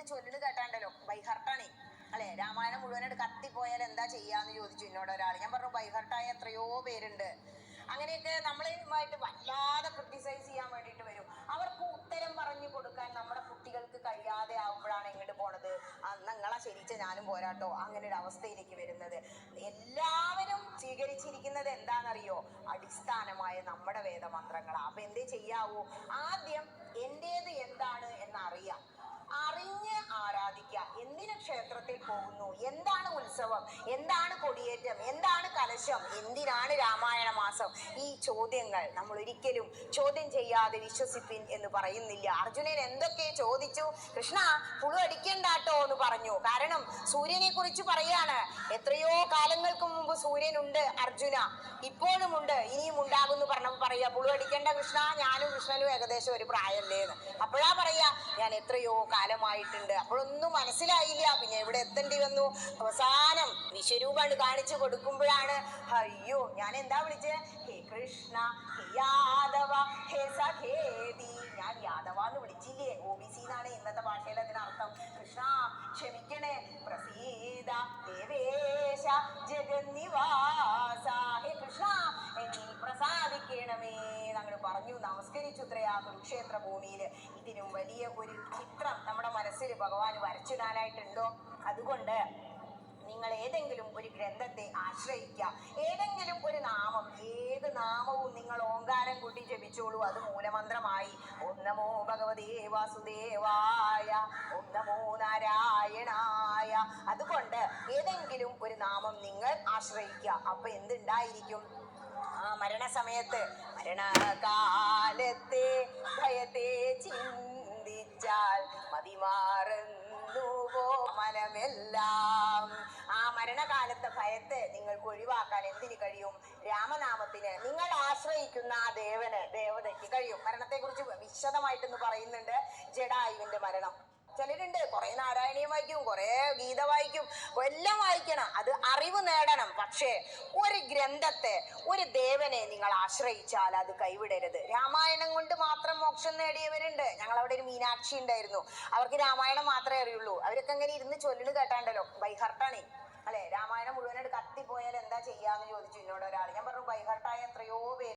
ചൊല്ലിന് കേട്ടാണ്ടല്ലോ ബൈഹർട്ടാണേ അല്ലെ. രാമായണം മുഴുവനായിട്ട് കത്തിപ്പോയാൽ എന്താ ചെയ്യാന്ന് ചോദിച്ചു എന്നോട് ഒരാൾ. ഞാൻ പറഞ്ഞു ബൈഹർട്ടായ എത്രയോ പേരുണ്ട്. അങ്ങനെയൊക്കെ നമ്മളുമായിട്ട് വല്ലാതെ ക്രിട്ടിസൈസ് ചെയ്യാൻ വേണ്ടിയിട്ട് വരും. അവർക്ക് ഉത്തരം പറഞ്ഞു കൊടുക്കാൻ നമ്മുടെ കുട്ടികൾക്ക് കഴിയാതെ ആവുമ്പോഴാണ് എങ്ങോട്ട് പോണത്, നിങ്ങളെ ശരിച്ച ഞാനും പോരാട്ടോ, അങ്ങനെ ഒരു അവസ്ഥയിലേക്ക് വരുന്നത്. എല്ലാവരും സ്വീകരിച്ചിരിക്കുന്നത് എന്താണെന്നറിയോ? അടിസ്ഥാനമായ നമ്മുടെ വേദമന്ത്രങ്ങളാണ്. അപ്പൊ എന്തേ ചെയ്യാവൂ? ആദ്യം എന്റേത് എന്താണ് എന്നറിയാം, അറിഞ്ഞ് ആരാധിക്കുക. എന്തിനു ക്ഷേത്രത്തിൽ പോകുന്നു, എന്താണ് ഉത്സവം, എന്താണ് കൊടിയേറ്റം, എന്താണ് കലശം, എന്തിനാണ് രാമായണ മാസം, ഈ ചോദ്യങ്ങൾ നമ്മൾ ഒരിക്കലും ചോദ്യം ചെയ്യാതെ വിശ്വസിപ്പിൻ എന്ന് പറയുന്നില്ല. അർജുനൻ എന്തൊക്കെ ചോദിച്ചു, കൃഷ്ണ പുളു അടിക്കണ്ടാട്ടോ എന്ന് പറഞ്ഞു. കാരണം സൂര്യനെ കുറിച്ച് പറയാണ്, എത്രയോ കാലങ്ങൾക്ക് മുമ്പ് സൂര്യനുണ്ട് അർജുന, ഇപ്പോഴും ഉണ്ട്, ഇനിയും ഉണ്ടാകുന്നു പറഞ്ഞപ്പോൾ പറയാ പുളു അടിക്കേണ്ട കൃഷ്ണ, ഞാനും കൃഷ്ണനും ഏകദേശം ഒരു പ്രായമല്ലേന്ന്. അപ്പോഴാ പറയാ ഞാൻ എത്രയോ കാലമായിട്ടുണ്ട്. അപ്പോഴൊന്നും മനസ്സിലായില്ല. പിന്നെ എവിടെ എത്തേണ്ടി വന്നു? അവസാനം വിശ്വരൂപാണ് കാണിച്ചു കൊടുക്കുമ്പോഴാണ് അയ്യോ ഞാൻ എന്താ വിളിച്ചേ, ഹേ കൃഷ്ണ ഹേ യാദവ ഹേ സഖേതി, ഞാൻ യാദവ എന്ന് വിളിച്ചില്ലേ. OBC എന്നാണ് ഇന്നത്തെ ഭാഷയിൽ അതിനർത്ഥം. കൃഷ്ണ ക്ഷമിക്കണേ, പ്രസീത ദേവേശ ജഗന്നിവാസ, ഹേ കൃഷ്ണ എന്നിൽ പ്രസാദിക്കണമേ ഞങ്ങൾ പറഞ്ഞു നമസ്കരിച്ചു. ഇത്രയാ കുരുക്ഷേത്ര ഭൂമിയിൽ. ഇതിനും വലിയ ഒരു ചിത്രം നമ്മുടെ മനസ്സിൽ ഭഗവാൻ വരച്ചിടാനായിട്ടുണ്ടോ? അതുകൊണ്ട് നിങ്ങൾ ഏതെങ്കിലും ഒരു ഗ്രന്ഥത്തെ ആശ്രയിക്കുക. ഏതെങ്കിലും ഒരു നാമം, ഏത് നാമവും നിങ്ങൾ ഓങ്കാരം കൂട്ടി ജപിച്ചോളൂ, അത് മൂലമന്ത്രമായി. ഓം നമോ ഭഗവതേ വാസുദേവായ, ഓം നമോ നാരായണായ. അതുകൊണ്ട് ഏതെങ്കിലും ഒരു നാമം നിങ്ങൾ ആശ്രയിക്കുക. അപ്പൊ എന്തുണ്ടായിരിക്കും? മരണസമയത്ത്, മരണകാലത്തെ ഭയത്തെ ചിന്തിച്ചാൽ മതിമാറുന്നുവോ മനമെല്ലാം. ആ മരണകാലത്തെ ഭയത്തെ നിങ്ങൾക്ക് ഒഴിവാക്കാൻ എന്തിനു കഴിയും? രാമനാമത്തിന്. നിങ്ങൾ ആശ്രയിക്കുന്ന ആ ദേവതയ്ക്ക് കഴിയും. മരണത്തെ കുറിച്ച് വിശദമായിട്ടൊന്ന് പറയുന്നുണ്ട്. ജടായുവിന്റെ മരണം. ചിലരുണ്ട് കുറെ നാരായണീയം വായിക്കും, കുറെ ഗീത വായിക്കും, എല്ലാം വായിക്കണം, അത് അറിവ് നേടണം. പക്ഷേ ഒരു ഗ്രന്ഥത്തെ, ഒരു ദേവനെ നിങ്ങൾ ആശ്രയിച്ചാൽ അത് കൈവിടരുത്. രാമായണം കൊണ്ട് മാത്രം മോക്ഷം നേടിയവരുണ്ട്. ഞങ്ങളവിടെ ഒരു മീനാക്ഷി ഉണ്ടായിരുന്നു, അവർക്ക് രാമായണം മാത്രമേ അറിയുള്ളൂ. അവരൊക്കെ അങ്ങനെ ഇരുന്ന് ചൊല്ലിന് കേട്ടാണ്ടല്ലോ ബൈഹർട്ടാണേ അല്ലെ. രാമായണം മുഴുവനായിട്ട് കത്തിപ്പോയാൽ എന്താ ചെയ്യാന്ന് ചോദിച്ചു എന്നോട് ഒരാൾ. ഞാൻ പറഞ്ഞു ബൈഹർട്ടായ എത്രയോ പേര്